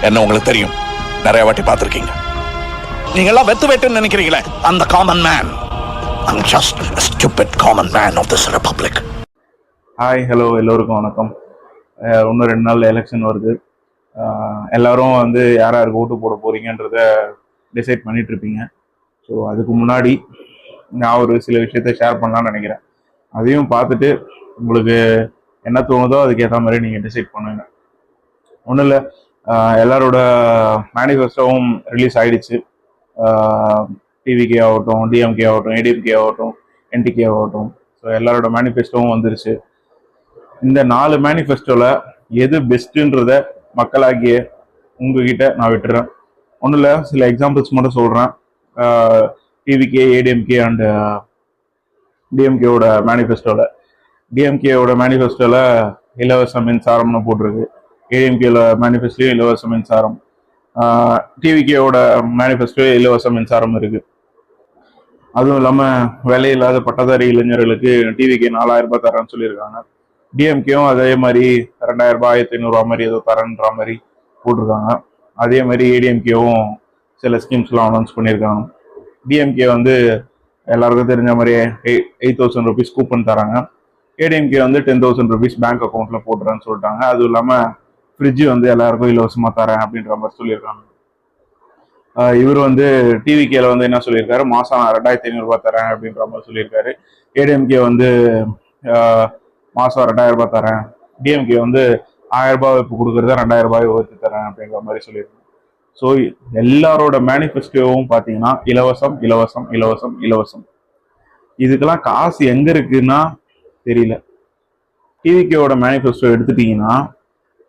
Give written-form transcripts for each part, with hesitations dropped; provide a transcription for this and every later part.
என்ன உங்களுக்கு தெரியும், நிறைய வாட்டி பார்த்துருக்கீங்க. நீங்க எல்லாம் வெத்து வெட்டுன்னு நினைக்கிறீங்களே, அந்த common man. I'm just a stupid common man of this republic. Hi, hello, எல்லோருக்கும் வணக்கம். இன்னும் 2 நாள் எலெக்ஷன் வருது. எல்லாரும் வந்து யார் யாருக்கு ஓட்டு போட போறீங்கன்றத டிசைட் பண்ணிட்டு இருப்பீங்க. ஸோ அதுக்கு முன்னாடி நான் ஒரு சில விஷயத்த ஷேர் பண்ணலாம்னு நினைக்கிறேன். அதையும் பார்த்துட்டு உங்களுக்கு என்ன தோணுதோ அதுக்கேற்ற மாதிரி நீங்கள் டிசைட் பண்ணுங்க. ஒன்றும் இல்லை, எல்லாரோட மேனிஃபெஸ்டோவும் ரிலீஸ் ஆயிடுச்சு. டிவிகே ஆகட்டும், டிஎம்கே ஆகட்டும், ஏடிஎம்கே ஆகட்டும், என்டிகே ஆகட்டும். ஸோ எல்லாரோட மேனிஃபெஸ்டோவும் வந்துருச்சு. இந்த 4 மேனிஃபெஸ்டோவில் எது பெஸ்ட்டுன்றத மக்களாகிய உங்ககிட்ட நான் விட்டுறேன். ஒன்றும் இல்லை, சில எக்ஸாம்பிள்ஸ் மட்டும் சொல்கிறேன். டிவிகே, ஏடிஎம்கே அண்ட் டிஎம்கேவோட மேனிஃபெஸ்டோவில் இலவச மின்சாரம்னு போட்டிருக்கு. ஏடிஎம்கேல மேனிஃபெஸ்டோ இலவச மின்சாரம். டிவிகேவோட மேனிஃபெஸ்டோ இலவச மின்சாரம் இருக்கு. அதுவும் இல்லாமல் வேலையில்லாத பட்டதாரி இளைஞர்களுக்கு டிவிகே 4000 ரூபாய் தரேன்னு சொல்லியிருக்காங்க. டிஎம்கேவும் அதே மாதிரி 2000 ரூபாய், 1500 ரூபா மாதிரி ஏதோ தரேன்ற மாதிரி போட்டிருக்காங்க. அதே மாதிரி ஏடிஎம்கேவும் சில ஸ்கீம்ஸ்லாம் அனௌன்ஸ் பண்ணியிருக்காங்க. டிஎம்கே வந்து எல்லாருக்கும் தெரிஞ்ச மாதிரி 8000 ருபீஸ் கூப்பன் தராங்க. ஏடிஎம்கே வந்து 10,000 ருபீஸ் பேங்க் அக்கௌண்ட்ல போட்டுறேன்னு சொல்லிட்டாங்க. அதுவும் இல்லாமல் ஃப்ரிட்ஜு வந்து எல்லாருக்கும் இலவசமாக தரேன் அப்படின்ற மாதிரி சொல்லியிருக்காங்க. இவர் வந்து டிவிகேல வந்து என்ன சொல்லியிருக்காரு, மாதம் 2500 ரூபாய் தரேன் அப்படின்ற மாதிரி சொல்லியிருக்காரு. ஏடிஎம்கே வந்து மாதம் 2000 ரூபாய் தரேன். டிஎம்கே வந்து 1000 ரூபாய் இப்போ கொடுக்குறத 2000 ரூபாய் உயர்த்தி தரேன் அப்படின்ற மாதிரி சொல்லியிருக்காங்க. ஸோ எல்லாரோட மேனிஃபெஸ்டோவும் பார்த்தீங்கன்னா இலவசம் இலவசம் இலவசம் இலவசம். இதுக்கெல்லாம் காசு எங்க இருக்குன்னா தெரியல. டிவிகேவோட மேனிஃபெஸ்டோ எடுத்துட்டீங்கன்னா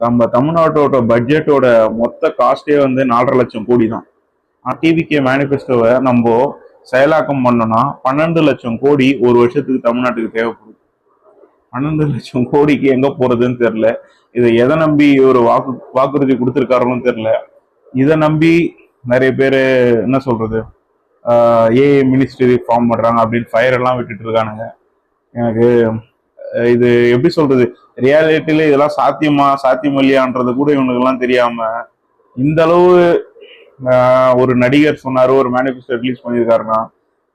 நம்ம தமிழ்நாட்டோட பட்ஜெட்டோட மொத்த காஸ்டே வந்து 4.5 லட்சம் கோடி தான். டிவிகே மேனிஃபெஸ்டோவை நம்ம செயலாக்கம் பண்ணோம்னா 12 லட்சம் கோடி ஒரு வருஷத்துக்கு தமிழ்நாட்டுக்கு தேவைப்படுது. 12 லட்சம் கோடிக்கு எங்க போறதுன்னு தெரியல. இதை எதை நம்பி ஒரு வாக்குறுதி கொடுத்துருக்காருன்னு தெரியல. இதை நம்பி நிறைய பேர் என்ன சொல்றது, ஏஐ மினிஸ்ட்ரி ஃபார்ம் பண்றாங்க அப்படின்னு ஃபயர் எல்லாம் விட்டுட்டு இருக்கானுங்க. எனக்கு இது எப்படி சொல்றது, ரியாலிட்டியில இதெல்லாம் சாத்தியம் இல்லையான்றது கூட இவனுக்கெல்லாம் தெரியாம இந்த அளவு ஒரு நடிகர் சொன்னாரு, ஒரு மேனிஃபெஸ்டோ ரிலீஸ் பண்ணியிருக்காருன்னா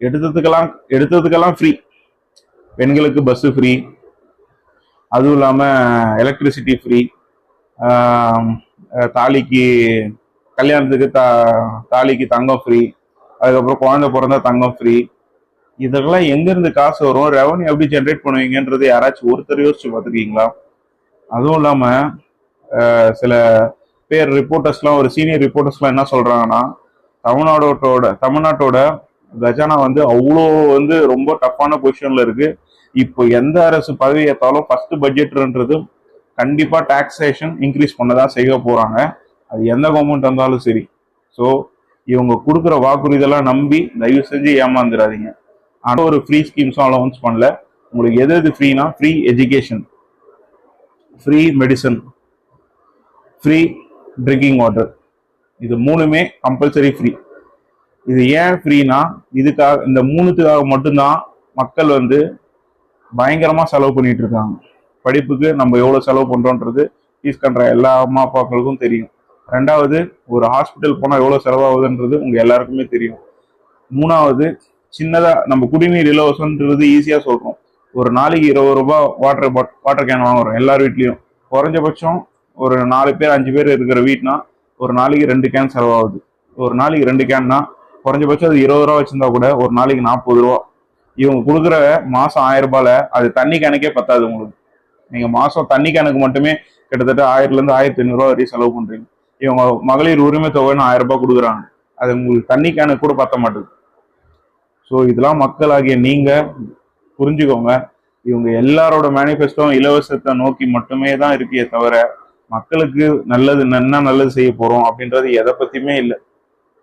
எடுத்ததுக்கெல்லாம் ஃப்ரீ. பெண்களுக்கு பஸ் ஃப்ரீ, அதுவும் இல்லாம எலக்ட்ரிசிட்டி ஃப்ரீ, தாலிக்கு கல்யாணத்துக்கு தாலிக்கு தங்கம் ஃப்ரீ, அதுக்கப்புறம் குழந்தை பிறந்தா தங்கம் ஃப்ரீ. இதெல்லாம் எங்கிருந்து காசு வரும், ரெவன்யூ எப்படி ஜென்ரேட் பண்ணுவீங்கன்றது யாராச்சும் ஒருத்தர் யோசிச்சு பார்த்துருக்கீங்களா? அதுவும் இல்லாம சில பேர் ரிப்போர்ட்டர்ஸ்லாம், ஒரு சீனியர் ரிப்போர்ட்டர்ஸ்லாம் என்ன சொல்றாங்கன்னா, தமிழ்நாட்டோட கஜானா வந்து அவ்வளோ வந்து ரொம்ப டஃப்பான பொசிஷன்ல இருக்கு. இப்போ எந்த அரசு பதவி ஏற்றாலும் ஃபர்ஸ்ட் பட்ஜெட்ன்றது கண்டிப்பா டாக்ஸேஷன் இன்க்ரீஸ் பண்ணதான் செய்ய போறாங்க. அது எந்த கவர்மெண்ட் வந்தாலும் சரி. ஸோ இவங்க கொடுக்குற வாக்குறுதியெல்லாம் நம்பி தயவு செஞ்சு ஏமாந்துடாதீங்க. ஆனால் ஒரு ஃப்ரீ ஸ்கீம்ஸும் அலௌன்ஸ் பண்ணல. உங்களுக்கு எது ஃப்ரீனா, free education, free medicine, free drinking water. இது 3மே கம்பல்சரி ஃப்ரீ. இது ஏன் ஃப்ரீனா, இதுக்காக, இந்த 3த்துக்காக மட்டும்தான் மக்கள் வந்து பயங்கரமா செலவு பண்ணிட்டு இருக்காங்க. படிப்புக்கு நம்ம எவ்வளவு செலவு பண்றோன்றது ஃபீஸ் கட்டுற எல்லா அம்மா அப்பாக்களுக்கும் தெரியும். 2வது, ஒரு ஹாஸ்பிட்டல் போனா எவ்வளவு செலவாகுதுன்றது உங்க எல்லாருக்குமே தெரியும். 3வது, சின்னதா நம்ம குடிநீர் இலவசம்ன்றது ஈஸியா சொல்றோம். ஒரு நாளைக்கு 20 ரூபாய் வாட்டர் கேன் வாங்குறோம் எல்லார் வீட்லயும். குறைஞ்சபட்சம் ஒரு 4 பேர் 5 பேர் இருக்கிற வீட்னா ஒரு நாளைக்கு 2 கேன் செலவாகுது. ஒரு நாளைக்கு 2 கேன்னா குறைஞ்சபட்சம் அது 20 ரூபா வச்சிருந்தா கூட ஒரு நாளைக்கு 40 ரூபா. இவங்க கொடுக்குற மாசம் 1000 ரூபாயில அது தண்ணி கேனுக்கே பத்தாது உங்களுக்கு. நீங்க மாசம் தண்ணி கேனுக்கு மட்டுமே கிட்டத்தட்ட 1000ல இருந்து 1500 ரூபா வரையும் செலவு பண்றீங்க. இவங்க மகளிர் உரிமை தொகைன்னு 1000 ரூபாய் கொடுக்குறாங்க. அது உங்களுக்கு தண்ணி கேனுக்கு கூட பத்த மாட்டுது. ஸோ இதெல்லாம் மக்களாகிய நீங்க புரிஞ்சுக்கோங்க. இவங்க எல்லாரோட மேனிஃபெஸ்டோ இலவசத்தை நோக்கி மட்டுமே தான் இருக்கே தவிர மக்களுக்கு என்ன நல்லது செய்ய போறோம் அப்படின்றது எதை பத்தியுமே இல்லை.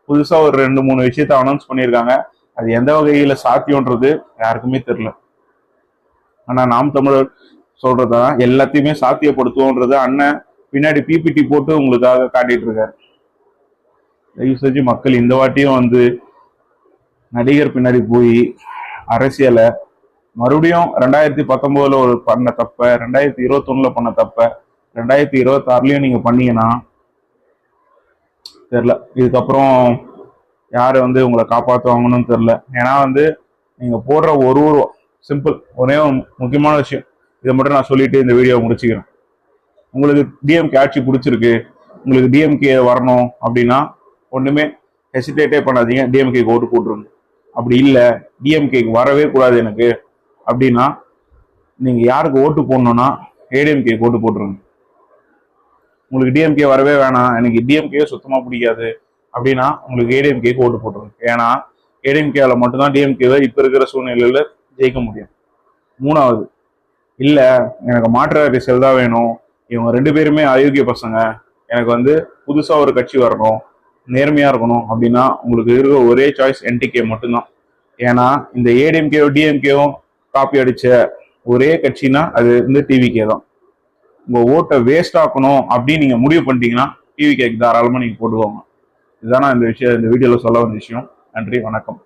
புதுசா ஒரு 2-3 விஷயத்த அனௌன்ஸ் பண்ணியிருக்காங்க. அது எந்த வகையில சாத்தியம்ன்றது யாருக்குமே தெரியல. ஆனா நாம் தமிழர் சொல்றதான் எல்லாத்தையுமே சாத்தியப்படுத்துவோன்றது அண்ணன் பின்னாடி பிபிடி போட்டு உங்களுக்காக காட்டிட்டு இருக்காரு. தயவு செஞ்சு மக்கள் இந்த வாட்டியும் வந்து நடிகர் பின்னாடி போய் அரசியலை மறுபடியும் 2019 ஒரு பண்ண தப்ப, 2021 பண்ண தப்ப 2026 நீங்க பண்ணீங்கன்னா தெரில. இதுக்கப்புறம் யார் வந்து உங்களை காப்பாற்றுவாங்கன்னு தெரில. ஏன்னா வந்து நீங்கள் போடுற ஒரு சிம்பிள் ஒரே ஒரு முக்கியமான விஷயம், இதை மட்டும் நான் சொல்லிட்டு இந்த வீடியோ முடிச்சுக்கிறேன். உங்களுக்கு டிஎம்கே ஆட்சி பிடிச்சிருக்கு, உங்களுக்கு டிஎம்கே வரணும் அப்படின்னா ஒன்றுமே ஹெசிடேட்டே பண்ணாதீங்க, டிஎம்கேக்கு ஓட்டு போட்டுருங்க. அப்படி இல்லை டிஎம்கேக்கு வரவே கூடாது எனக்கு அப்படின்னா நீங்கள் யாருக்கு ஓட்டு போடணும்னா ஏடிஎம்கேக்கு ஓட்டு போட்டுருங்க. உங்களுக்கு டிஎம்கே வரவே வேணாம், எனக்கு டிஎம்கே சுத்தமாக பிடிக்காது அப்படின்னா உங்களுக்கு ஏடிஎம்கேக்கு ஓட்டு போட்டுருங்க. ஏன்னா ஏடிஎம்கேல மட்டும்தான் டிஎம்கேவை இப்போ இருக்கிற சூழ்நிலையில் ஜெயிக்க முடியும். மூணாவது, இல்லை எனக்கு மாற்று அரசியல் தான் வேணும், இவங்க 2 பேருமே அயோக்கிய பசங்க, எனக்கு வந்து புதுசாக ஒரு கட்சி வரணும், நேர்மையாக இருக்கணும் அப்படின்னா உங்களுக்கு இருக்கிற ஒரே சாய்ஸ் என்டிகே மட்டும்தான். ஏன்னா இந்த ஏடிஎம்கேவும் டிஎம்கேவும் காப்பி அடிச்ச ஒரே கட்சினா அது வந்து டிவிகே தான். உங்க ஓட்டை வேஸ்ட் ஆக்கணும் அப்படின்னு நீங்க முடிவு பண்ணிட்டீங்கன்னா டிவிகேக்கு தாராளமா நீங்க போட்டுக்கோங்க. இதுதான் நான் இந்த வீடியோல சொல்ல வந்த விஷயம். நன்றி, வணக்கம்.